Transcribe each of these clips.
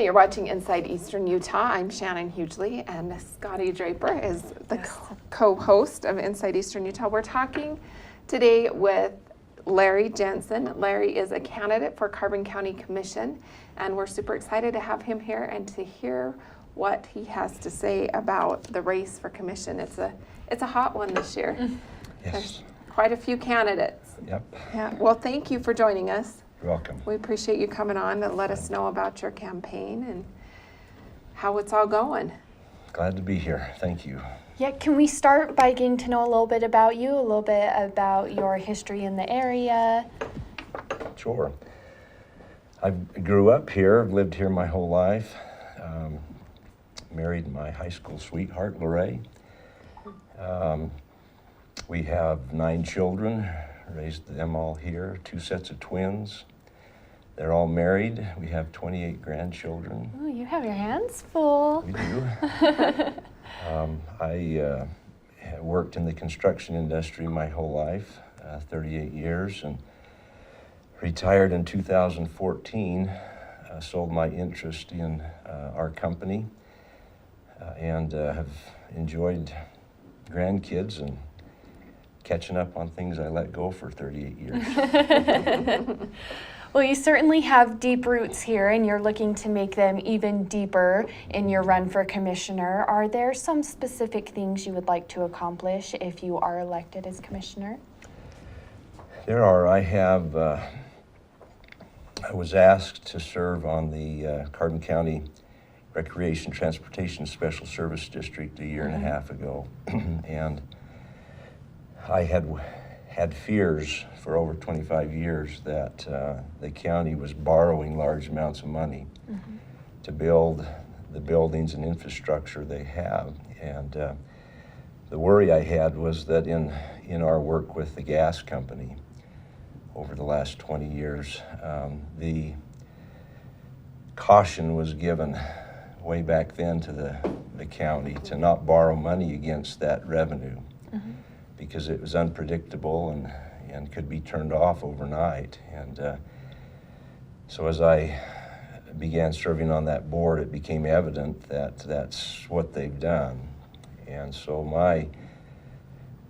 you're watching Inside Eastern Utah. I'm Shannon Hughley, and Scotty Draper is the co-host of Inside Eastern Utah. We're talking today with Larry Jensen. Larry is a candidate for Carbon County Commission, and we're super excited to have him here and to hear what he has to say about the race for commission. It's a hot one this year. Yes. There's quite a few candidates. Yep. Yeah. Well, thank you for joining us. You're welcome. We appreciate you coming on to let us know about your campaign and how it's all going. Glad to be here. Thank you. Yeah, can we start by getting to know a little bit about you, a little bit about your history in the area? Sure. I grew up here, lived here my whole life. Married my high school sweetheart, Lorraine. We have 9 children, raised them all here, 2 sets of twins. They're all married. We have 28 grandchildren. Oh, you have your hands full. We do. I worked in the construction industry my whole life, 38 years, and retired in 2014, sold my interest in our company, and have enjoyed grandkids and catching up on things I let go for 38 years. Well, you certainly have deep roots here, and you're looking to make them even deeper in your run for commissioner. Are there some specific things you would like to accomplish if you are elected as commissioner? There are. I was asked to serve on the Carbon County Recreation Transportation Special Service District a year and a half ago, and I had fears for over 25 years that the county was borrowing large amounts of money to build the buildings and infrastructure they have. And the worry I had was that in our work with the gas company over the last 20 years, the caution was given way back then to the county to not borrow money against that revenue. Because it was unpredictable and could be turned off overnight. And so as I began serving on that board, it became evident that that's what they've done. And so my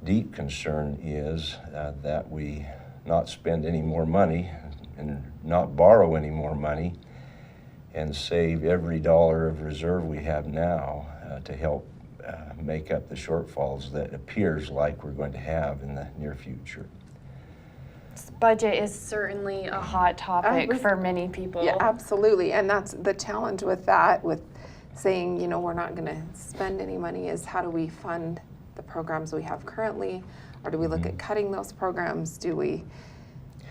deep concern is that we not spend any more money and not borrow any more money and save every dollar of reserve we have now to help make up the shortfalls that appears like we're going to have in the near future. This budget is certainly a hot topic for many people. Yeah, absolutely. And that's the challenge with that, with saying, we're not going to spend any money, is how do we fund the programs we have currently? Or do we look at cutting those programs?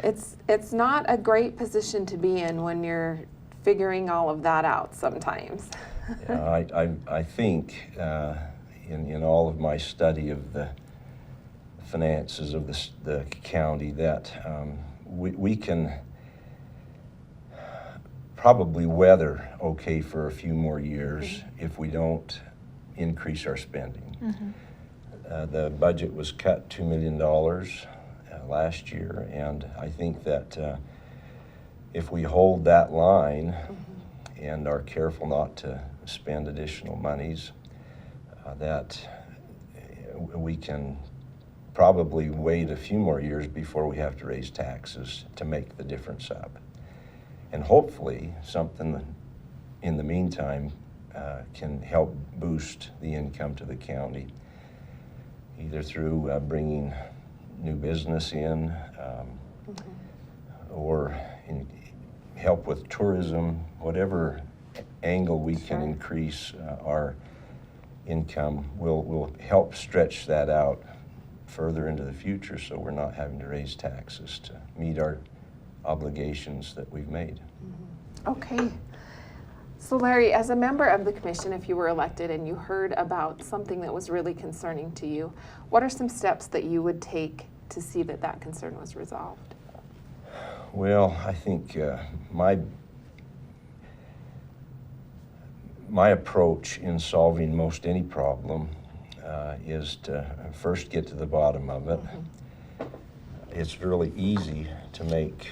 It's not a great position to be in when you're figuring all of that out sometimes. Yeah, I think in all of my study of the finances of the county that we can probably weather okay for a few more years if we don't increase our spending. The budget was cut $2 million last year, and I think that if we hold that line and are careful not to spend additional monies, that we can probably wait a few more years before we have to raise taxes to make the difference up. And hopefully something in the meantime can help boost the income to the county, either through bringing new business in or help with tourism, whatever angle we can increase our income will help stretch that out further into the future so we're not having to raise taxes to meet our obligations that we've made. Okay. So Larry, as a member of the commission, if you were elected and you heard about something that was really concerning to you, what are some steps that you would take to see that that concern was resolved? Well, I think my approach in solving most any problem is to first get to the bottom of it. It's really easy to make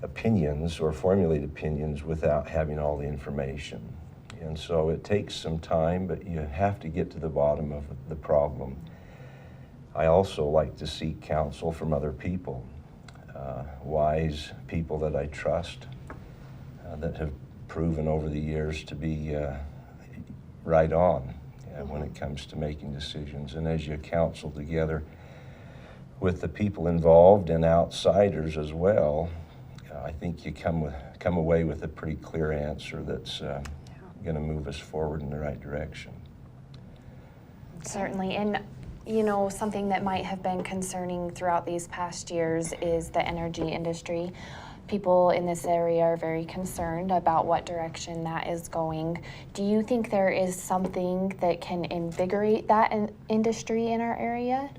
opinions or formulate opinions without having all the information. And so it takes some time, but you have to get to the bottom of the problem. I also like to seek counsel from other people, wise people that I trust, that have proven over the years to be right on when it comes to making decisions. And as you counsel together with the people involved and outsiders as well, I think you come away with a pretty clear answer that's going to move us forward in the right direction. Certainly. And you know, something that might have been concerning throughout these past years is the energy industry. People in this area are very concerned about what direction that is going. Do you think there is something that can invigorate that industry in our area?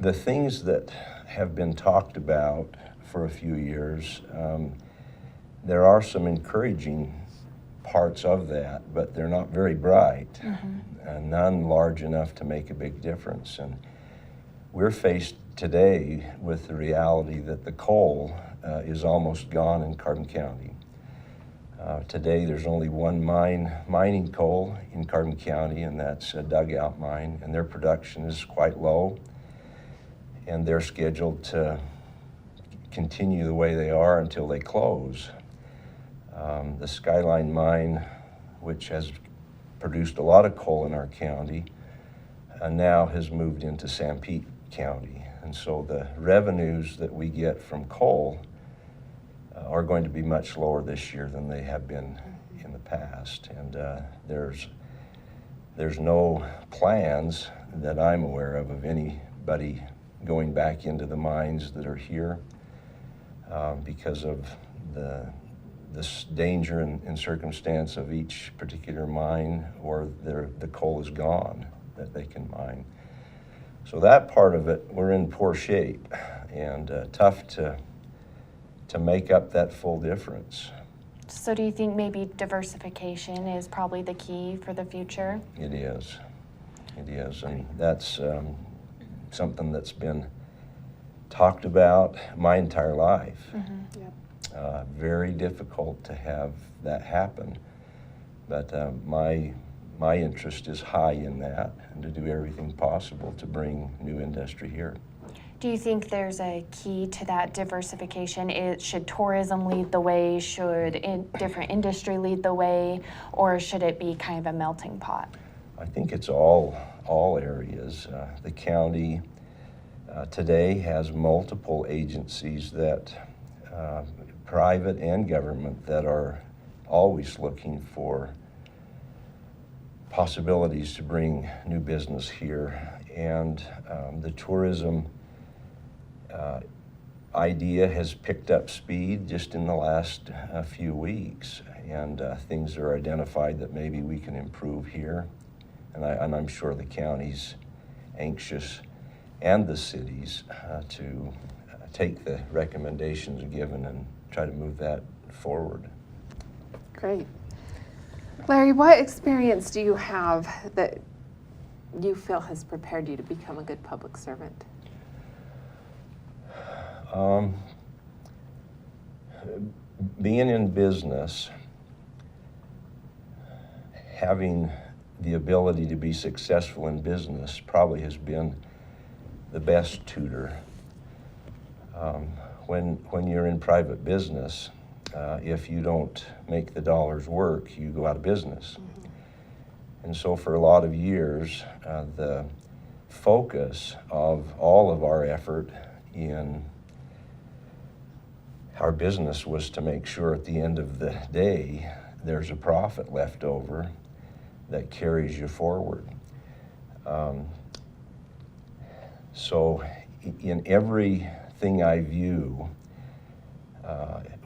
The things that have been talked about for a few years, there are some encouraging parts of that, but they're not very bright, and none large enough to make a big difference. And we're faced today with the reality that the coal is almost gone in Carbon County. Today there's only one mining coal in Carbon County, and that's a dugout mine, and their production is quite low, and they're scheduled to continue the way they are until they close. The Skyline mine, which has produced a lot of coal in our county, now has moved into Sanpete County. And so the revenues that we get from coal are going to be much lower this year than they have been in the past. And there's no plans that I'm aware of anybody going back into the mines that are here because of this danger and circumstance of each particular mine, or the coal is gone that they can mine. So that part of it, we're in poor shape, and tough to make up that full difference. So do you think maybe diversification is probably the key for the future? It is, and that's something that's been talked about my entire life. Yep. Very difficult to have that happen, but my interest is high in that, and to do everything possible to bring new industry here. Do you think there's a key to that diversification? Should tourism lead the way? Should different industry lead the way? Or should it be kind of a melting pot? I think it's all areas. The county today has multiple agencies that private and government that are always looking for possibilities to bring new business here. And the tourism idea has picked up speed just in the last few weeks, and things are identified that maybe we can improve here. And I'm sure the county's anxious, and the cities, to take the recommendations given and try to move that forward. Great. Larry, what experience do you have that you feel has prepared you to become a good public servant? Being in business, having the ability to be successful in business probably has been the best tutor. When you're in private business, if you don't make the dollars work, you go out of business. And so for a lot of years, the focus of all of our effort in our business was to make sure at the end of the day there's a profit left over that carries you forward. So in everything I view,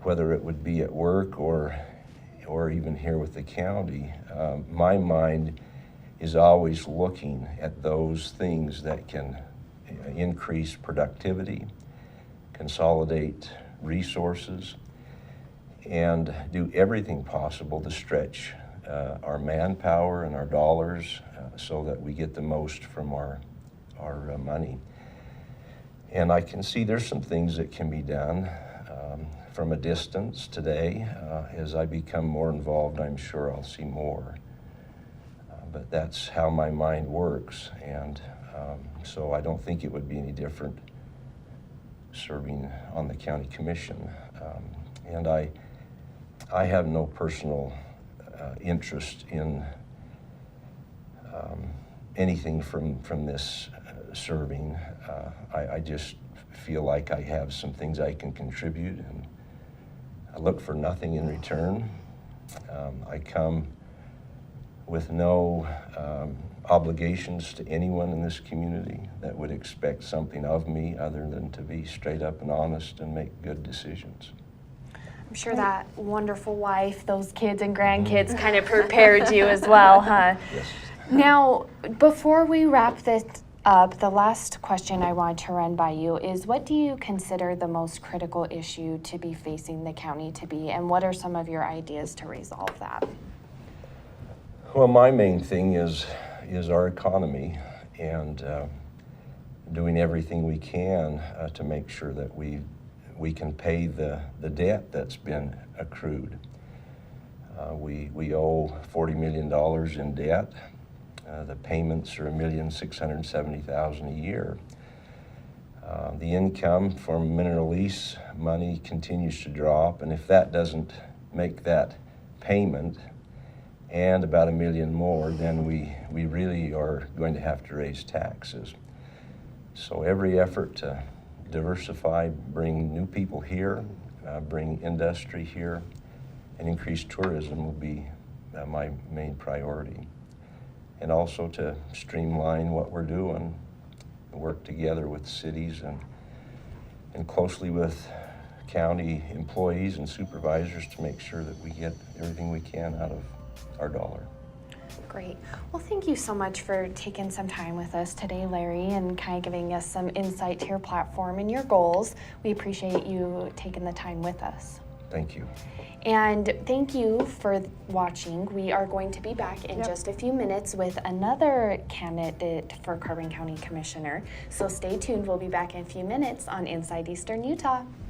whether it would be at work or even here with the county, my mind is always looking at those things that can increase productivity, consolidate resources, and do everything possible to stretch our manpower and our dollars so that we get the most from our money. And I can see there's some things that can be done from a distance today. As I become more involved, I'm sure I'll see more. But that's how my mind works, and so I don't think it would be any different serving on the county commission. And I have no personal interest in anything from this serving. I just feel like I have some things I can contribute, and I look for nothing in return. I come with no obligations to anyone in this community that would expect something of me other than to be straight up and honest and make good decisions. I'm sure that wonderful wife, those kids and grandkids kind of prepared you as well, huh? Yes. Now, before we wrap this up, the last question I want to run by you is, what do you consider the most critical issue to be facing the county to be, and what are some of your ideas to resolve that? Well, my main thing is our economy, and doing everything we can to make sure that we can pay the debt that's been accrued. We owe $40 million in debt. The payments are $1,670,000 a year. The income from mineral lease money continues to drop, and if that doesn't make that payment and about $1 million more, then we really are going to have to raise taxes. So every effort to diversify, bring new people here, bring industry here, and increase tourism will be my main priority. And also to streamline what we're doing, work together with cities and closely with county employees and supervisors to make sure that we get everything we can out of our dollar. Great. Well, thank you so much for taking some time with us today, Larry, and kind of giving us some insight to your platform and your goals. We appreciate you taking the time with us. Thank you. And thank you for watching. We are going to be back in just a few minutes with another candidate for Carbon County Commissioner. So stay tuned. We'll be back in a few minutes on Inside Eastern Utah.